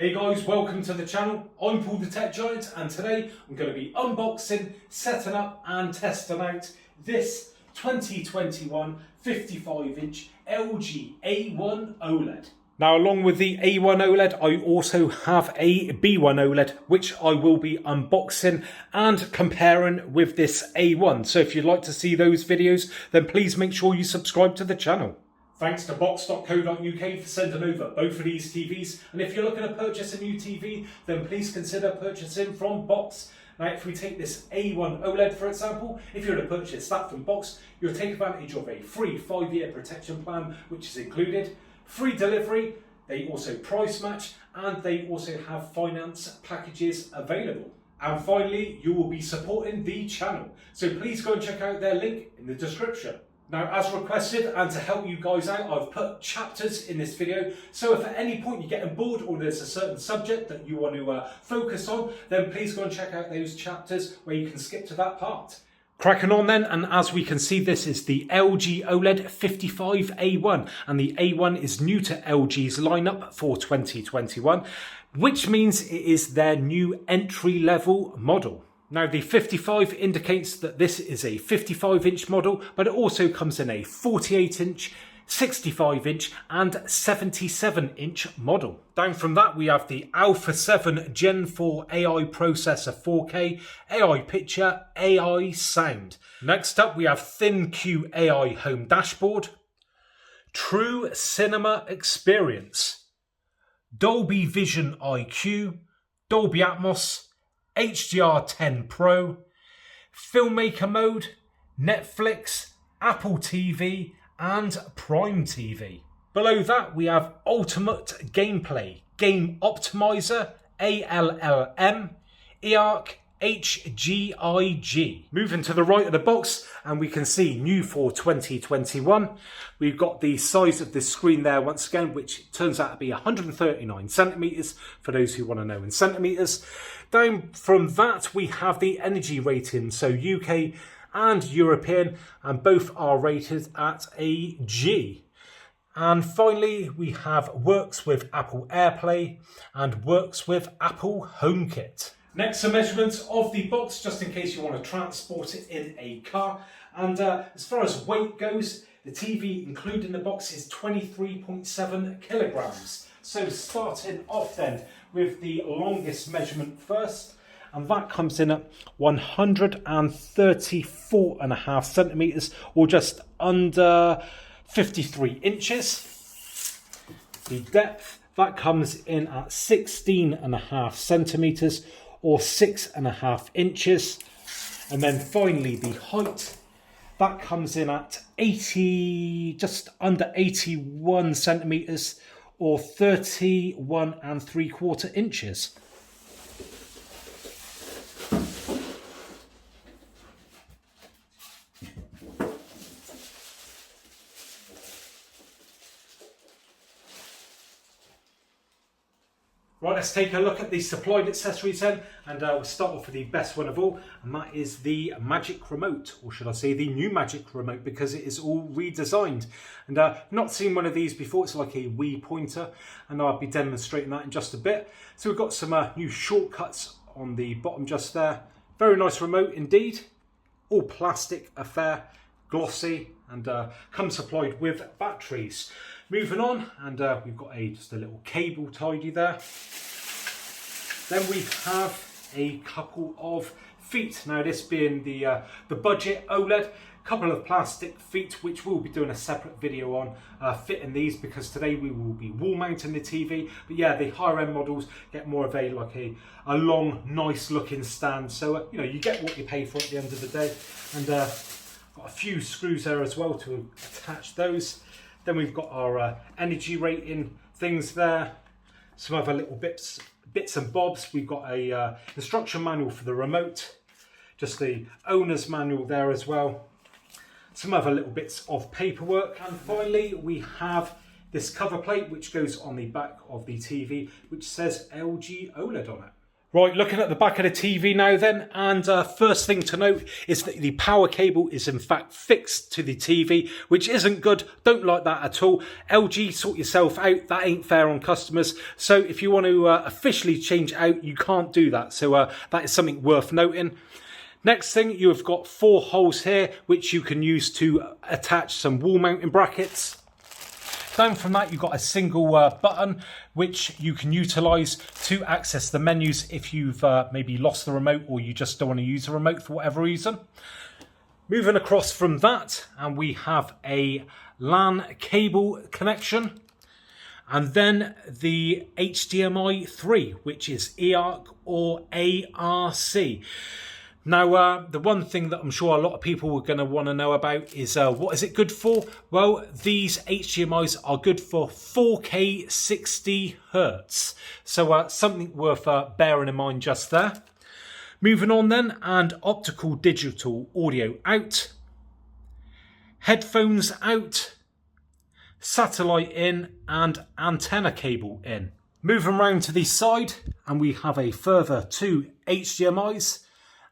Hey guys, welcome to the channel. I'm Paul the Tech Giant, and today I'm going to be unboxing, setting up and testing out this 2021 55-inch LG A1 OLED. Now, along with the A1 OLED, I also have a B1 OLED, which I will be unboxing and comparing with this A1. So if you'd like to see those videos, then please make sure you subscribe to the channel. Thanks to box.co.uk for sending over both of these TVs. And if you're looking to purchase a new TV, then please consider purchasing from Box. Now, if we take this A1 OLED, for example, if you're to purchase that from Box, you'll take advantage of a free 5-year protection plan, which is included, free delivery, they also price match, and they also have finance packages available. And finally, you will be supporting the channel. So please go and check out their link in the description. Now, as requested, and to help you guys out, I've put chapters in this video. So if at any point you're getting bored or there's a certain subject that you want to focus on, then please go and check out those chapters where you can skip to that part. Cracking on then, and as we can see, this is the LG OLED 55A1, and the A1 is new to LG's lineup for 2021, which means it is their new entry-level model. Now, the 55 indicates that this is a 55-inch model, but it also comes in a 48-inch, 65-inch and 77-inch model. Down from that, we have the Alpha 7 Gen 4 AI processor 4K, AI picture, AI sound. Next up, we have ThinQ AI home dashboard, True Cinema Experience, Dolby Vision IQ, Dolby Atmos, HDR 10 Pro, Filmmaker Mode, Netflix, Apple TV and Prime TV. Below that we have Ultimate Gameplay, Game Optimizer, ALLM, EARC, HGIG. Moving to the right of the box, and we can see new for 2021. We've got the size of this screen there once again, which turns out to be 139 centimeters for those who want to know in centimeters. Down from that, we have the energy rating, so UK and European, and both are rated at a G. And finally, we have works with Apple AirPlay and works with Apple HomeKit. Next, some measurements of the box, just in case you want to transport it in a car. And as far as weight goes, the TV included in the box is 23.7 kilograms. So starting off then with the longest measurement first, and that comes in at 134.5 centimeters, or just under 53 inches. The depth, that comes in at 16.5 centimeters, or 6.5 inches. And then finally the height, that comes in at just under 81 centimeters, or 31.75 inches. Right, let's take a look at the supplied accessories then, and we'll start off with the best one of all, and that is the Magic Remote, or should I say the new Magic Remote, because it is all redesigned. And not seen one of these before. It's like a Wii pointer, and I'll be demonstrating that in just a bit. So we've got some new shortcuts on the bottom just there. Very nice remote indeed. All plastic affair, glossy, and comes supplied with batteries. Moving on, and we've got just a little cable tidy there. Then we have a couple of feet. Now, this being the budget OLED, couple of plastic feet, which we'll be doing a separate video on fitting these, because today we will be wall mounting the TV. But yeah, the higher end models get more of a long, nice looking stand. So you know, you get what you pay for at the end of the day. And got a few screws there as well to attach those. Then we've got our energy rating things there. Some other little bits and bobs. We've got a instruction manual for the remote. Just the owner's manual there as well. Some other little bits of paperwork. And finally, we have this cover plate, which goes on the back of the TV, which says LG OLED on it. Right, looking at the back of the TV now then, and first thing to note is that the power cable is in fact fixed to the TV, which isn't good, don't like that at all. LG, sort yourself out, that ain't fair on customers. So if you want to officially change it out, you can't do that. So that is something worth noting. Next thing, you have got 4 holes here, which you can use to attach some wall mounting brackets. Down from that, you've got a single button which you can utilise to access the menus if you've maybe lost the remote or you just don't want to use the remote for whatever reason. Moving across from that, and we have a LAN cable connection, and then the HDMI 3, which is EARC or ARC. Now, the one thing that I'm sure a lot of people are going to want to know about is what is it good for? Well, these HDMIs are good for 4K 60 Hz. So something worth bearing in mind just there. Moving on then, and optical digital audio out. Headphones out. Satellite in and antenna cable in. Moving round to the side, and we have a further 2 HDMIs.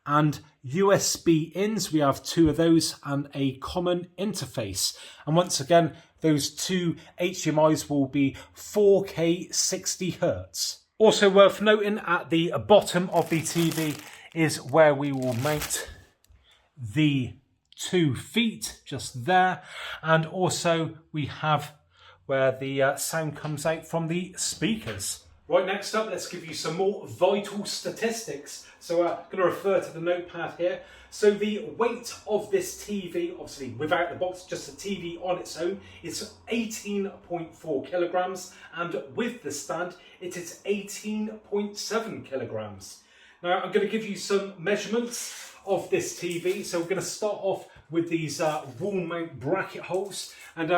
And USB ins, we have 2 of those and a common interface. And once again, those 2 HDMIs will be 4K 60 Hz. Also worth noting, at the bottom of the TV is where we will mount the 2 feet, just there. And also we have where the sound comes out from the speakers. Right, next up, let's give you some more vital statistics. So I'm going to refer to the notepad here. So the weight of this TV, obviously without the box, just the TV on its own, is 18.4 kilograms. And with the stand, it is 18.7 kilograms. Now, I'm going to give you some measurements of this TV. So we're going to start off with these wall mount bracket holes. And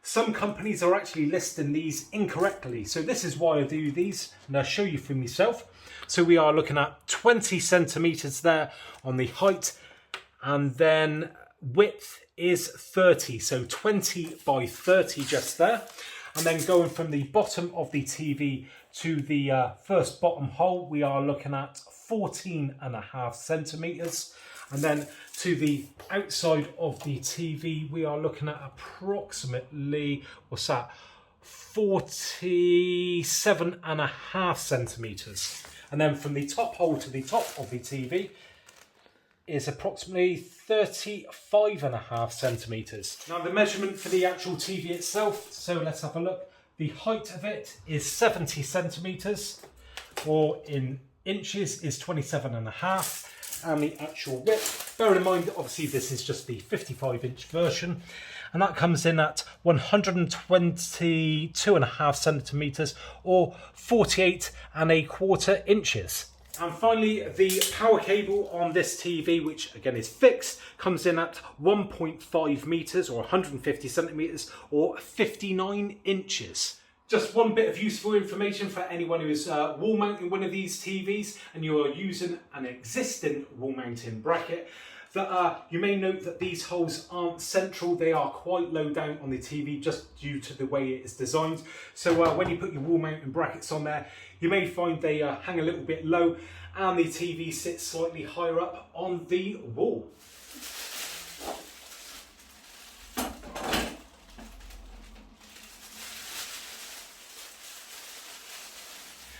some companies are actually listing these incorrectly. So this is why I do these, and I'll show you for myself. So we are looking at 20 centimeters there on the height, and then width is 30. So 20 by 30 just there. And then going from the bottom of the TV to the first bottom hole, we are looking at 14.5 centimeters. And then to the outside of the TV, we are looking at approximately, what's that, 47.5 centimeters. And then from the top hole to the top of the TV is approximately 35.5 centimeters. Now the measurement for the actual TV itself, so let's have a look. The height of it is 70 centimeters, or in inches is 27.5. And the actual width, bear in mind that obviously this is just the 55-inch version, and that comes in at 122.5 centimeters or 48.25 inches. And finally, the power cable on this TV, which again is fixed, comes in at 1.5 meters or 150 centimeters or 59 inches. Just one bit of useful information for anyone who is wall mounting one of these TVs and you are using an existing wall mounting bracket, that you may note that these holes aren't central, they are quite low down on the TV just due to the way it is designed. So when you put your wall mounting brackets on there, you may find they hang a little bit low and the TV sits slightly higher up on the wall.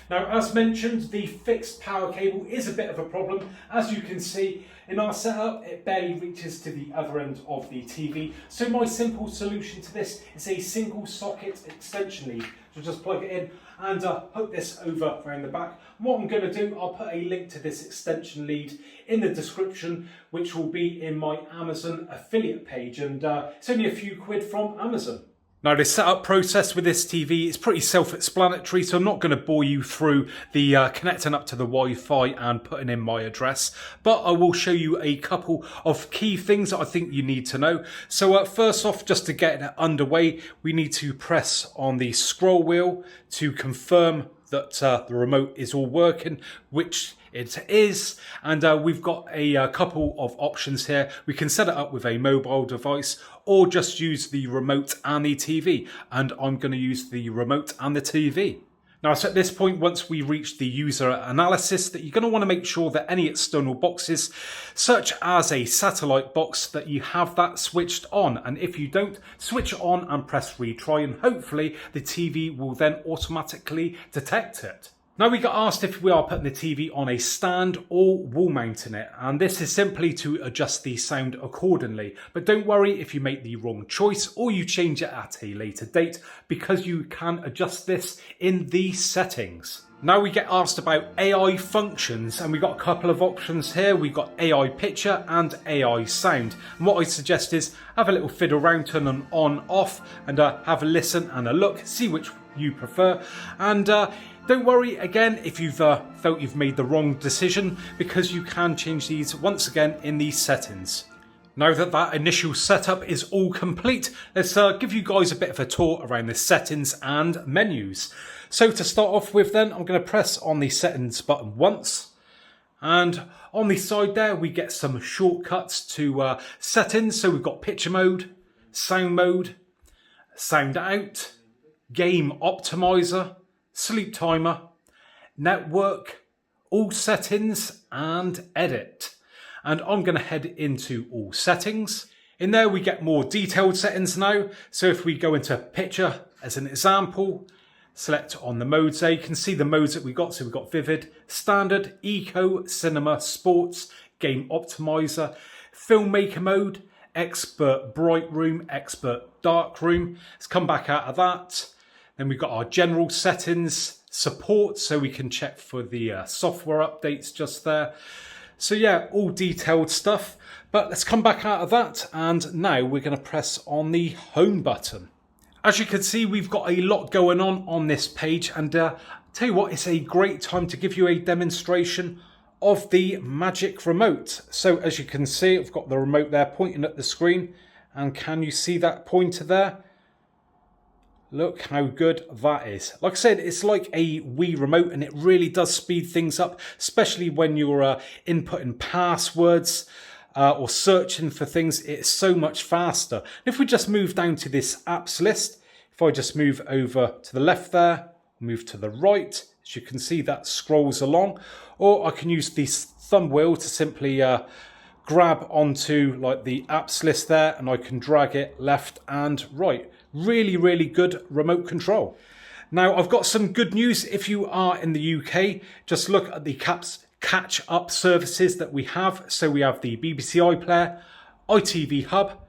Now, as mentioned, the fixed power cable is a bit of a problem. As you can see, in our setup, it barely reaches to the other end of the TV. So my simple solution to this is a single socket extension lead. So just plug it in and hook this over around the back. And what I'm going to do, I'll put a link to this extension lead in the description, which will be in my Amazon affiliate page. And it's only a few quid from Amazon. Now the setup process with this TV is pretty self-explanatory, so I'm not going to bore you through the connecting up to the Wi-Fi and putting in my address, but I will show you a couple of key things that I think you need to know. So first off, just to get it underway, we need to press on the scroll wheel to confirm that the remote is all working, which it is, and we've got a couple of options here. We can set it up with a mobile device or just use the remote and the TV, and I'm going to use the remote and the TV. Now it's at this point, once we reach the user analysis, that you're going to want to make sure that any external boxes, such as a satellite box, that you have that switched on. And if you don't, switch it on and press retry, and hopefully the TV will then automatically detect it. Now we got asked if we are putting the TV on a stand or wall mounting it, and this is simply to adjust the sound accordingly. But don't worry if you make the wrong choice or you change it at a later date, because you can adjust this in the settings. Now we get asked about AI functions, and we've got a couple of options here. We've got AI picture and AI sound. And what I suggest is have a little fiddle around, turn them on, off, and have a listen and a look, see which you prefer. And don't worry again if you've felt you've made the wrong decision, because you can change these once again in these settings. Now that that initial setup is all complete, let's give you guys a bit of a tour around the settings and menus. So to start off with then, I'm going to press on the settings button once, and on the side there we get some shortcuts to settings. So we've got picture mode, sound out, game optimizer, sleep timer, network, all settings, and edit. And I'm going to head into all settings. In there we get more detailed settings now. So if we go into picture as an example, select on the modes there, you can see the modes that we got. So we've got vivid, standard, eco, cinema, sports, game optimizer, filmmaker mode, expert bright room, expert dark room. Let's come back out of that. Then we've got our general settings, support, so we can check for the software updates just there. So yeah, all detailed stuff. But let's come back out of that, and now we're going to press on the home button. As you can see, we've got a lot going on this page, and tell you what, it's a great time to give you a demonstration of the Magic Remote. So as you can see, I've got the remote there pointing at the screen, and can you see that pointer there? Look how good that is. Like I said, it's like a Wii remote, and it really does speed things up, especially when you're inputting passwords or searching for things. It's so much faster. And if we just move down to this apps list, if I just move over to the left there, move to the right, as you can see that scrolls along, or I can use the thumb wheel to simply grab onto like the apps list there, and I can drag it left and right. Really, really good remote control. Now, I've got some good news. If you are in the UK, just look at the catch-up services that we have. So we have the BBC iPlayer, ITV Hub,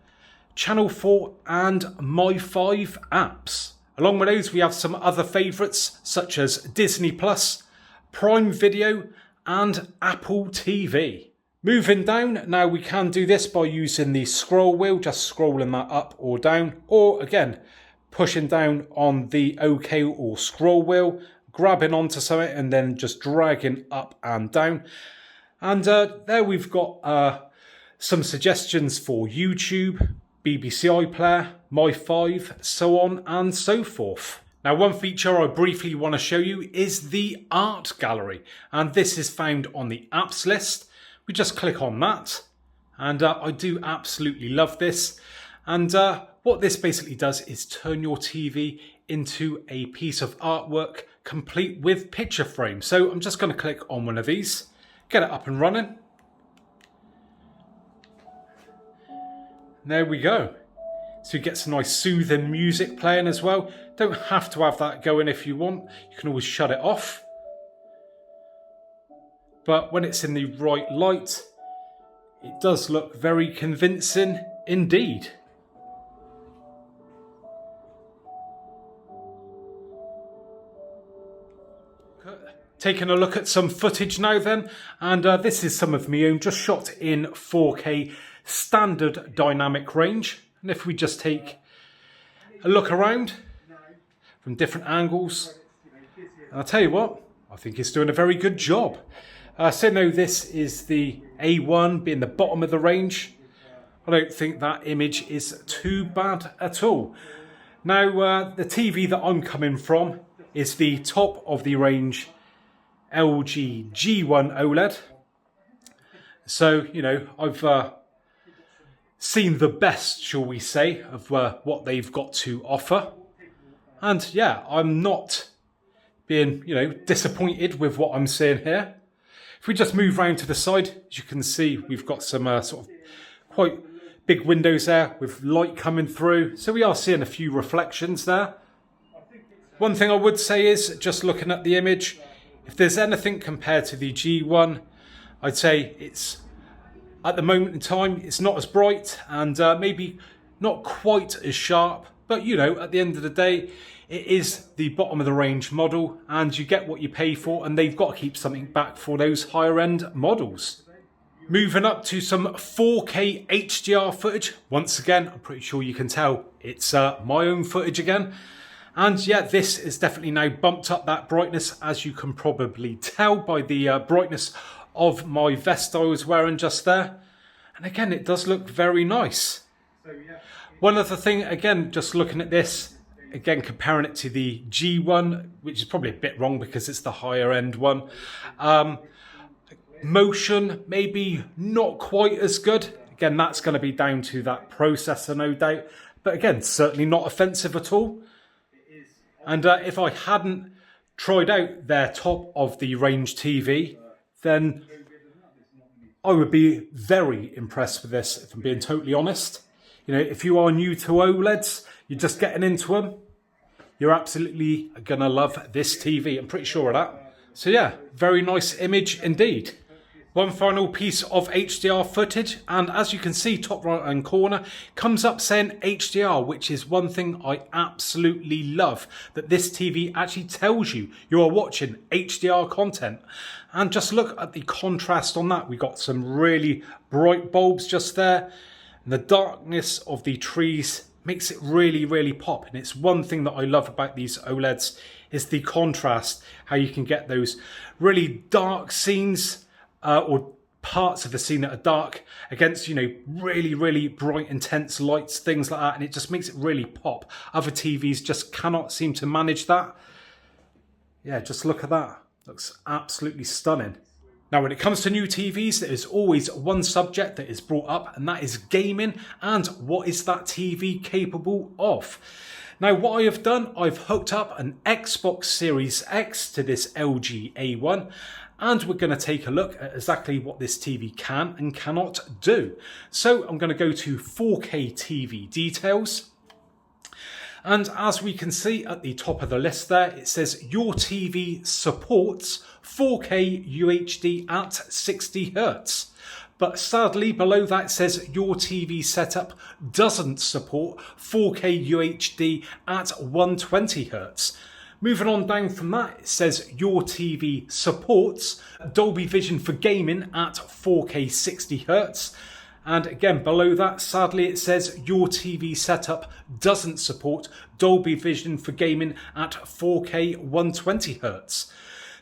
Channel 4 and My5 apps. Along with those, we have some other favourites such as Disney Plus, Prime Video and Apple TV. Moving down, now we can do this by using the scroll wheel, just scrolling that up or down, or again, pushing down on the OK or scroll wheel, grabbing onto something and then just dragging up and down. And there we've got some suggestions for YouTube, BBC iPlayer, My5, so on and so forth. Now, one feature I briefly want to show you is the art gallery, and this is found on the apps list. We just click on that, and I do absolutely love this. And what this basically does is turn your TV into a piece of artwork complete with picture frame. So I'm just going to click on one of these, get it up and running. There we go. So you get some nice soothing music playing as well. Don't have to have that going if you want. You can always shut it off. But when it's in the right light, it does look very convincing indeed. Taking a look at some footage now then, and this is some of my own, just shot in 4K standard dynamic range. And if we just take a look around from different angles, and I'll tell you what, I think it's doing a very good job. So now this is the A1 being the bottom of the range. I don't think that image is too bad at all. Now the TV that I'm coming from is the top of the range LG A1 OLED. So, you know, I've seen the best, shall we say, of what they've got to offer. And yeah, I'm not being, you know, disappointed with what I'm seeing here. If we just move round to the side, as you can see, we've got some sort of quite big windows there with light coming through. So we are seeing a few reflections there. One thing I would say is, just looking at the image, if there's anything compared to the G1, I'd say it's, at the moment in time, it's not as bright and maybe not quite as sharp. But, you know, at the end of the day, it is the bottom of the range model and you get what you pay for, and they've got to keep something back for those higher end models. Moving up to some 4K HDR footage. Once again, I'm pretty sure you can tell it's my own footage again. And yeah, this is definitely now bumped up that brightness, as you can probably tell by the brightness of my vest I was wearing just there. And again, it does look very nice. One other thing, again, just looking at this, again, comparing it to the G1, which is probably a bit wrong because it's the higher end one. Motion, maybe not quite as good. Again, that's going to be down to that processor, no doubt. But again, certainly not offensive at all. And if I hadn't tried out their top of the range TV, then I would be very impressed with this, if I'm being totally honest. You know, if you are new to OLEDs, you're just getting into them, you're absolutely going to love this TV. I'm pretty sure of that. So yeah, very nice image indeed. One final piece of HDR footage, and as you can see, top right hand corner comes up saying HDR, which is one thing I absolutely love, that this TV actually tells you you are watching HDR content. And just look at the contrast on that. We got some really bright bulbs just there, and the darkness of the trees makes it really, really pop. And it's one thing that I love about these OLEDs is the contrast, how you can get those really dark scenes or parts of the scene that are dark against, you know, really, really bright, intense lights, things like that. And it just makes it really pop. Other TVs just cannot seem to manage that. Yeah, just look at that. Looks absolutely stunning. Now, when it comes to new TVs, there is always one subject that is brought up, and that is gaming. And what is that TV capable of? Now, what I have done, I've hooked up an Xbox Series X to this LG A1, and we're going to take a look at exactly what this TV can and cannot do. So I'm going to go to 4K TV details. And as we can see at the top of the list there, it says your TV supports 4K UHD at 60 Hz. But sadly, below that says your TV setup doesn't support 4K UHD at 120 Hz. Moving on down from that, it says your TV supports Dolby Vision for gaming at 4K 60 Hz. And again, below that, sadly, it says your TV setup doesn't support Dolby Vision for gaming at 4K 120 Hz.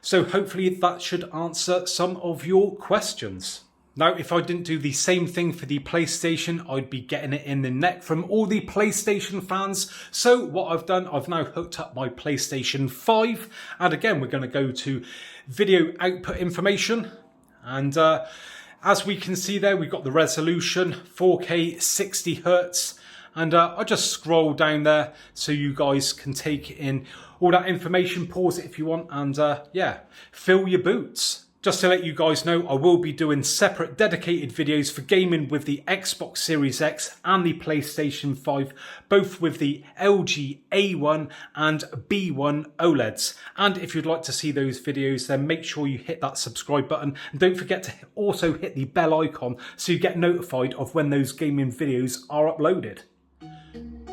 So hopefully that should answer some of your questions. Now, if I didn't do the same thing for the PlayStation, I'd be getting it in the neck from all the PlayStation fans. So what I've done, I've now hooked up my PlayStation 5. And again, we're going to go to video output information. And as we can see there, we've got the resolution, 4K 60 Hz. And I'll just scroll down there so you guys can take in all that information, pause it if you want, and yeah, fill your boots. Just to let you guys know, I will be doing separate dedicated videos for gaming with the Xbox Series X and the PlayStation 5, both with the LG A1 and B1 OLEDs. And if you'd like to see those videos, then make sure you hit that subscribe button. And don't forget to also hit the bell icon so you get notified of when those gaming videos are uploaded.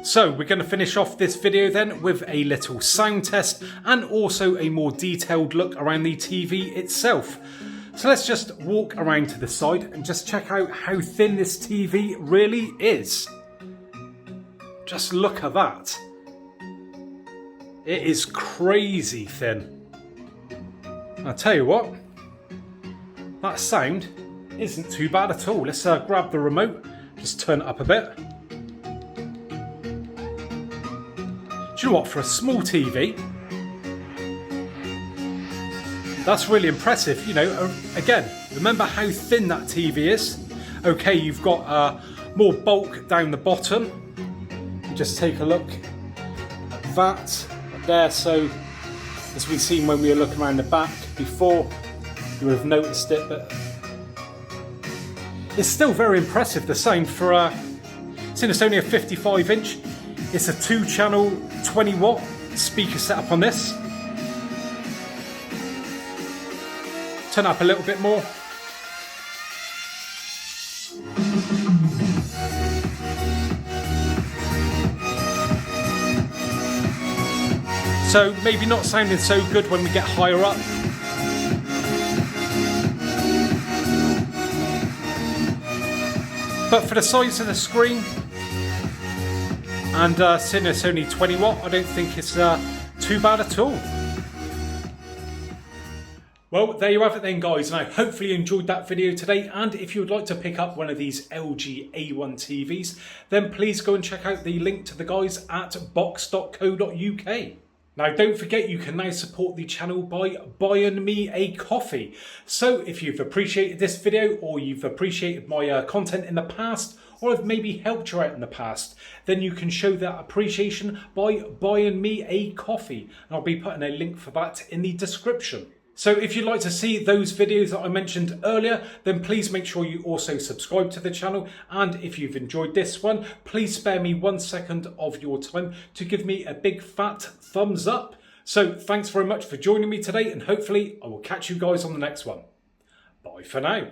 So we're going to finish off this video then with a little sound test and also a more detailed look around the TV itself. So let's just walk around to the side and just check out how thin this TV really is. Just look at that. It is crazy thin. I'll tell you what, that sound isn't too bad at all. Let's grab the remote, just turn it up a bit. Do you know what, for a small TV, that's really impressive. You know, again, remember how thin that TV is? Okay, you've got more bulk down the bottom. Just take a look at that there. So as we've seen when we were looking around the back before, you would have noticed it, but it's still very impressive, the sound for since it's only a 55 inch. It's a 2-channel 20 watt speaker setup on this. Turn up a little bit more. So maybe not sounding so good when we get higher up. But for the size of the screen, and seeing it's only 20 watt, I don't think it's too bad at all. Well, there you have it then, guys, and I hopefully you enjoyed that video today. And if you would like to pick up one of these LG A1 TVs, then please go and check out the link to the guys at box.co.uk. Now, don't forget you can now support the channel by buying me a coffee. So if you've appreciated this video, or you've appreciated my content in the past, or I've maybe helped you out in the past, then you can show that appreciation by buying me a coffee. And I'll be putting a link for that in the description. So if you'd like to see those videos that I mentioned earlier, then please make sure you also subscribe to the channel. And if you've enjoyed this one, please spare me 1 second of your time to give me a big fat thumbs up. So thanks very much for joining me today, and hopefully I will catch you guys on the next one. Bye for now.